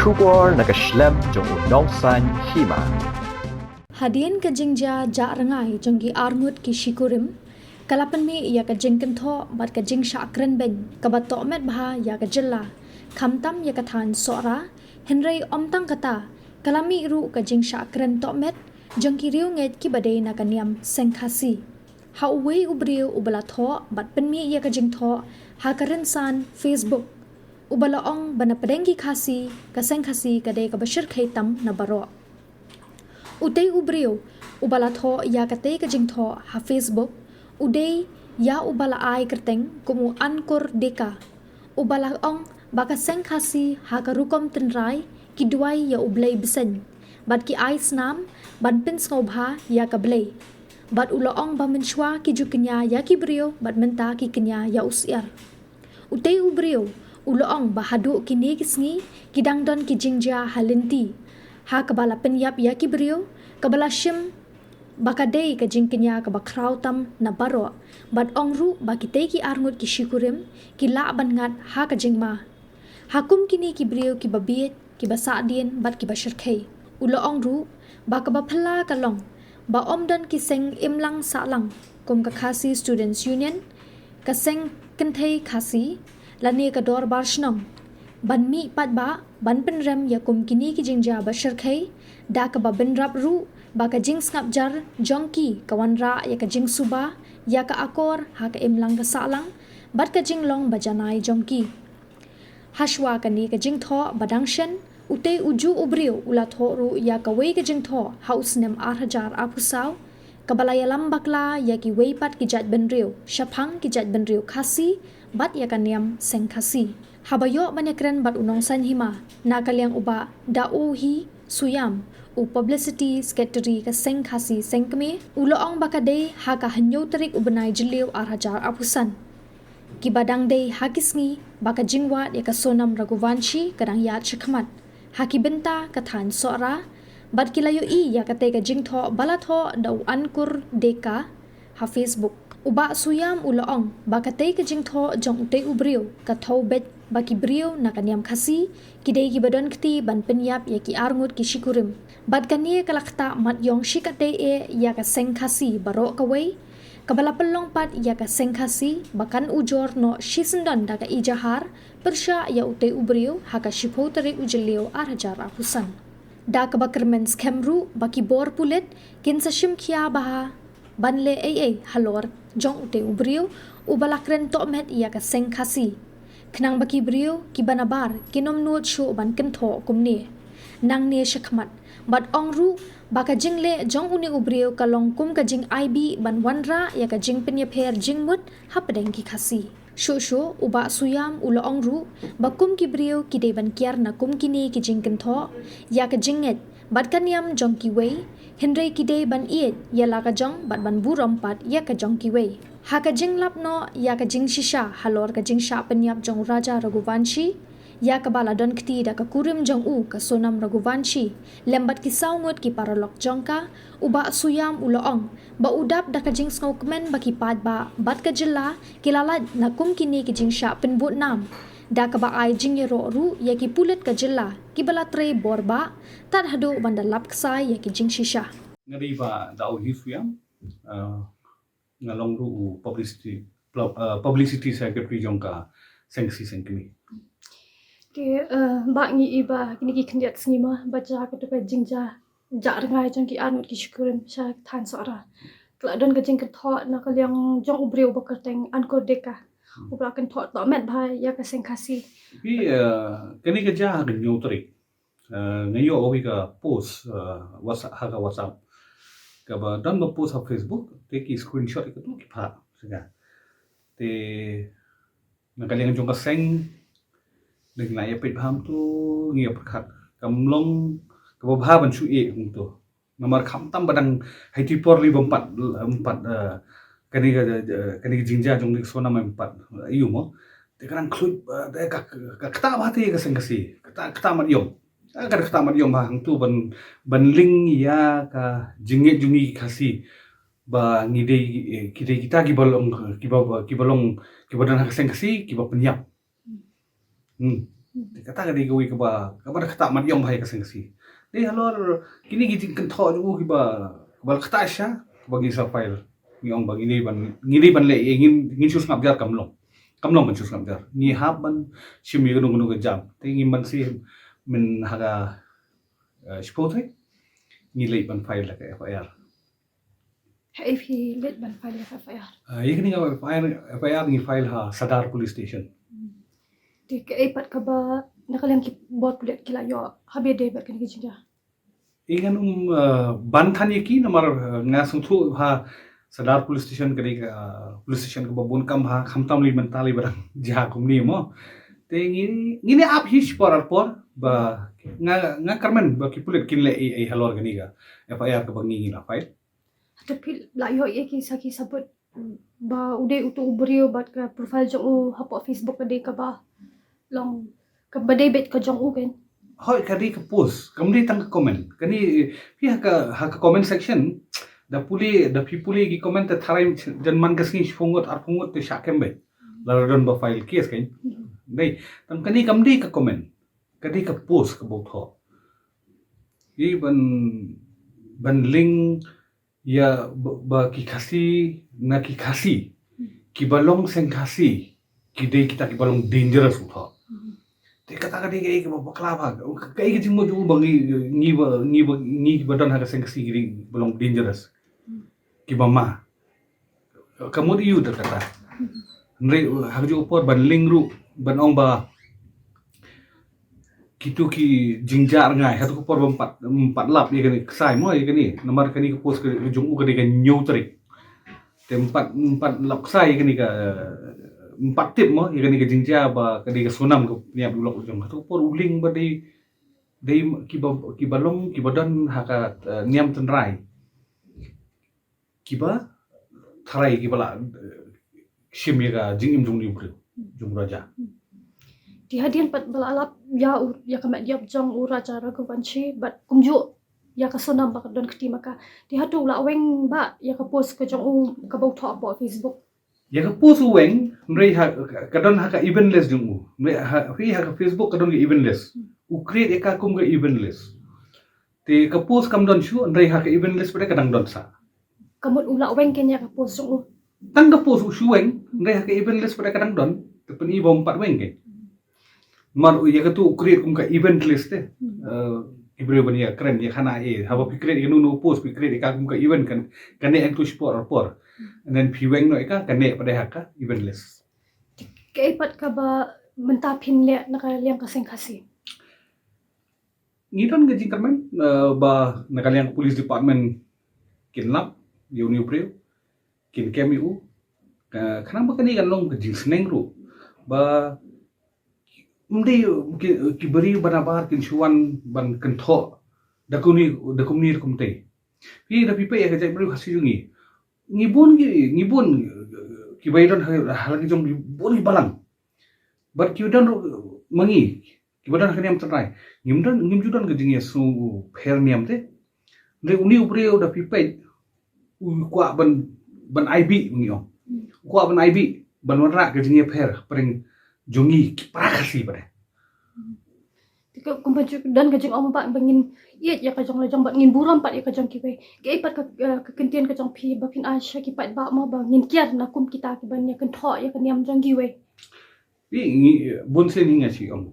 Bersyukur nak keslem jong unongsan Hima. Hadian ke Jingjah ja Rngai jonggi arngut ki Shikurim. Kalapan mi ia ke jingken tho bat ke Jingjah Kren ben kabat Tohmet bah ia ke jella. Kamtam ia ke than sora Henry omtang kata kalami ru ke Jingjah Kren Tohmet jongki riu nget ki badai na kaniam Seng Khasi. Ha uwe ubriu ubala tho bat penmi ia ke jing tho ha karensan Facebook. Ubala ong bana pedengki Khasi ka Seng Khasi kadai ka bashir khaitam na baro. Udai ubriu ubala tho ya kate ka jing tho ha Facebook. Udai ya ubala ai kerteng kumu Ankur Deka. Ubala ong baka Seng Khasi ha ka rukom tenrai ki duai ya ublay bisen. Bad ki ai snam ban pin ngobha ya ka blay. Bad ula ong ba menshwa ki jukenya ya ki brio bad menta ki kenya ya usiar. Udai ubriu uloong bahadu kini kisngi kidang don ki Jingjah halinti ha kabala penyap ya ki brio kabala shim bakadei ka jingkenya ka bakrau tam na baro bad ong ru bakite ki arngut ki Shikurim ki la ban ngat ha ka jingma hakum kini ki brio ki babiet ki basadien bad ki bashirkhei uloong ru bakaba phla kalong ba omdan ki Seng imlang salang kum ka Khasi Students Union ka Seng kenthei Khasi lani ka dor bar shnong ban mi pat ba ban pen rem ya kum kini ki Jingjah bashir khai da ka ba ben rap ru ba ka jing snap jar jongki ka wanra ya ka jing suba ya ka akor ha ka imlang ka salang bat ka jing long bajanai jongki hashwa ka ni ka jing tho badang shen ute uju ubriu ula tho ru ya ka wei ka jing tho house nem Ejahar apusau kabalaya lambakla ya ki wei pat ki jat ben riu shaphang ki jat ben riu Khasi bat ya kaniam Seng Khasi habayo mane Kren bat unongsan Hima na kalyang uba da hi suyam u publicity secretary ka Seng Khasi sengkme uloong bakade ha ka hanyo tarik ubenai jiliu Ejahar apusan ki badang dei hakisngi baka jingwa ya ka sonam Raghuvanshi kadang ya chakmat haki benta ka than sora bat kilayo ya kate ka jingtho balatho da Ankur Deka ha Facebook uba suyam uloong bakate ka jingtho jong ute ubriu ka Tohmet baki brio na kaniam Khasi kidei ki badon kti ban penyap ya ki arngut ki Shikurim bat kanie kalakta mat yong shikate ya ka Seng Khasi baro kawei kabala pelong pat ya ka Seng Khasi bakan ujor no shisendon da ka Ejahar persya ya ute ubriu ha ka shipo tarik ujeliu Ejahar apusan da ka bakermen skemru baki bor pulet kin sa shimkhia baha banle Halor jong ute ubriu ubala Kren Tohmet ya ka Seng Khasi kenang baki brio ki banabar kinom nuot shu ban kentho kumni nang ne shakmat bat ongru baka jingle jong uni ubrio kalong kum ka jing IB ban wanra ya ka jing penya pher jingmut hapdeng ki Khasi shu uba suyam ulo ongru bakum ki brio ki de ban kiar na kum kini ki jing kentho ya ka jinget bat kaniam jong ki wei Henry ki de ban iet ya la ka jong bat ban burom pat ya ka jong ki wei ha ka jing lap no ya ka jing shisha Halor ka jing sha penyap jong Raja Raghuvanshi ya ka bala don kti da ka kurim jong u ka sonam Raghuvanshi lembat ki saungut ki paralok jongka uba suyam uloong ba udap da ka jing skokmen ba ki pad ba bat ka jilla kilalad na kum kini ki jing sha penbut nam da ka ba ai jing yero ru ya ki pulet ka jilla ki bala tre borba tad hadu banda lap ksai ya ki jing shisha ngari ba dau hi suyam ngalong ru publicity secretary jongka sengsi sengkini ke ba ngi iba kini ki khndiat snima baca ka to ka Jingjah ja Rngai jong ki anut ki Shikurim sha than sora kla don ka jing ka tho na ka liang jong ubriu bakar teng Ankur Deka ubra kan tho Tohmet bhai ya ka Seng Khasi bi kini ka ja ga nyotri ngayo obi ka post WhatsApp ka ba dan ba post ha Facebook te ki screenshot ka tu ki pha sega te na ka liang jong ka Seng đừng lại epit pham tu nghiệp khát cầm long cầm ba ban chu e ung tu namar kham tam badang haiti porli bompat kani Jingjah jong dik sona mempat iu mo te kan khlut ka kta ba te ka Seng Khasi kta mat yom ka kta mat yom ba hang tu ban ling ya ka jinge jungi Khasi ba ngide kita ki balong ki badan ha Seng Khasi ki ba penyap Kata ka di gawi ka ba dah kata mat yang bahaya ka sengsi. Halor kini gijing kentho ju ki ba kata sya bagi sa file ni ong bagi ni ban le ingin sus ngap jar kamlong ban sus ngap jar ni hab ban shimi gunung ke jam te ingin ban si min haga spote ni le ban file la ka FIR If he let ban file FIR. Ini ni FIR ni file ha Sadar Police Station. Di kaipat ka ba nakalang buat kulit kila yo habi day bat kan Jingjah. Ingan bantan ki namar ngasung tu ha Sadar Police Station kali ka police station ka babun kam ha khamtam li mentali barang jaha kumni mo te ngini ap hish por ba nga karmen ba ki pulit kinle ai Halor gani ga FIR ka bangi la file Tapi layo ki sabut ba udah utu ubrio bat ka profile jong hapo Facebook ka ka ba long ka badai bet ka jong kan. Hoi kadi ka post kamdi tang comment kani pi ha ka comment section da pipuli gi comment ta tharai jan man kasni fungot te shakembe la don ba file case kan nei tam kani kamdi ka comment kadi ka post ka botho i ban link ya ba ki Khasi ki balong Seng Khasi ki dei kita ki balong dangerous utho te kata ka dei ke bakla ba kai ki jingmo ju bangi ni badan ha Seng Khasi ki balong dangerous ki mama kamu yu da kata nre ha ju upor ban link ru ban ong ba kitu ki Jingjah Rngai hatu ko por empat lap ye kani sai mo ye kani nomor kani ko post ke jung u kani ka neutrik te empat lap sai kani ka empat tip mo ye kani ka Jingjah ba kani ka sunam ko niap dulu jung hatu por uling ba dei ki balong ki badan ha ka niam tenrai ki ba tharai ki bala shim ye ka jingim jung ni jung raja Di hadian pat balalap ya kamat dia jong ura cara ko banchi but kumju ya ka sonam ba don kti maka di hatu la weng ba ya ka post ka jong ka bau tho po Facebook ya ka post weng nrei ha kadon ha ka eventless jung nrei ha ka Facebook kadon ka eventless u create ka kum ka eventless te ka post kam don shu nrei ha ka eventless pada kadang don sa kamut ula weng kenya ka post jong tang ka post shu weng nrei ha ka eventless pada kadang don te pen i bom pat weng ke mar ya ka tu create kum ka eventless te ibre bania Kren ya khana haba create ya nu post create ka kum ka event kan kane ek tu sport por and then piweng no ka kane pada ha ka eventless kaipat ka ba mentapin le nakaliang ka Seng Khasi ngidon ga jingkarmen ba nakaliang police department kinlap yuni upreu kin kemiu khana ba kani kan long ga jingsneng ru ba mde ki bari banabar kin shuan ban kentho dakuni kumte pi da pipe ya ga bari Khasi jungi ngibon ki baidon hal ki jong boni balang but ki don mangi ki badan kaniam trai ngimjudan ga jingi su pher niam te le uni ubreu da pipe u kwa ban IB ngi kwa ban IB ban wanra ga jingi pher pring jungi para Khasi pada tika kumpaju dan ka jong ba bangin iya ya ka jong la jong ba ngin buram pat ya ka jong ki we kaipat ka kentian ka jong pi ba pin asha ki pat ba ma ba ngin kiar na kum kita ki ban ya kan tho ya kan yam jong ki we bun se ni ngasi om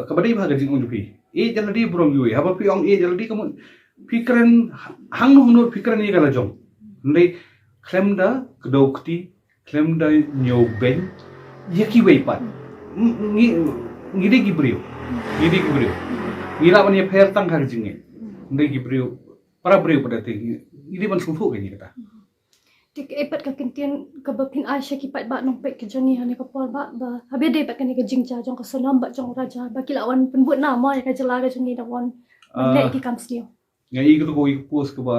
ka badai ba ga jing on pi jaladi buram yui haba pi ong jaladi kamu Kren hang no Kren ni kala jong ndai klemda kdokti klemda nyobeng yaki we pat ngide gibriu ngira ban ye pher tang har jinge ndai gibriu para briu pada te ngide ban sungfu ke ni kata tik epat ka kentian ka ba pin asha ki pat ba nong pet ka jong ni hane ka pol ba habe de pat ka ni ka Jingjah jong ka sonam ba jong raja ba kilawan penbut nama ya ka jela ka jong ni dawon le ki kam sdio ngai ko ko post ka ba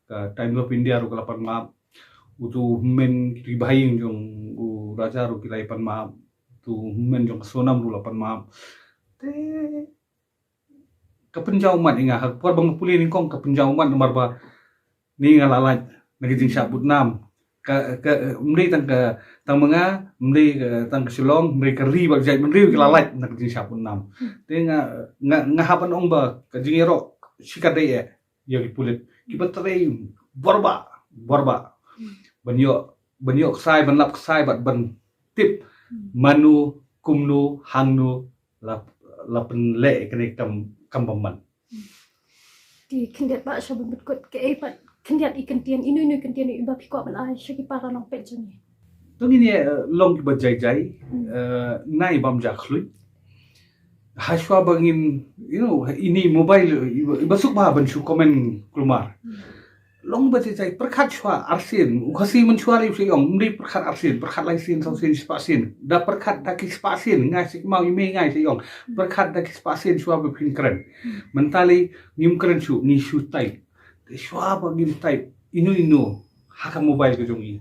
ka time of India ro kala pan ma utu men ki bahaying jong u raja ro kilai pan ma tu men jong sonam ru lapan ma te kapenjau mat inga hak por bang puli ni kong kapenjau mat nomor ba ni ngalalaj nagi jing syabut nam mri tang menga mri tang kesulong mri keri bak jai mri kelalait nak jing sapun nam te nga hapan ong ba ka jing ero sikade ya ki pulit ki batrei borba banyo sai ban lap sai bat ban tip manu kumnu hangnu lapen le kene kam paman Di kendiat ba sya benkut ke pat kendiat ikan tian inu ikan tian iba piko ban ai syaki para nang pet jeni. tu ni long ki bajai jai nai bam ja khlui haswa bangin ini mobile ibasuk ba ban shu komen kelumar long bajai jai perkhat shwa arsin khasi men shwa ri siong mri perkhat arsin perkhat lai sin so sin spasin da perkhat da ki spasin ngai sik mau ime ngai siong perkhat da ki spasin shwa be pin kren mentali ngim kren shu ni shu tai shwa bangin tai inu haka mobile ke jongi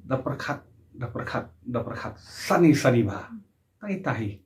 da perkhat sani ba tai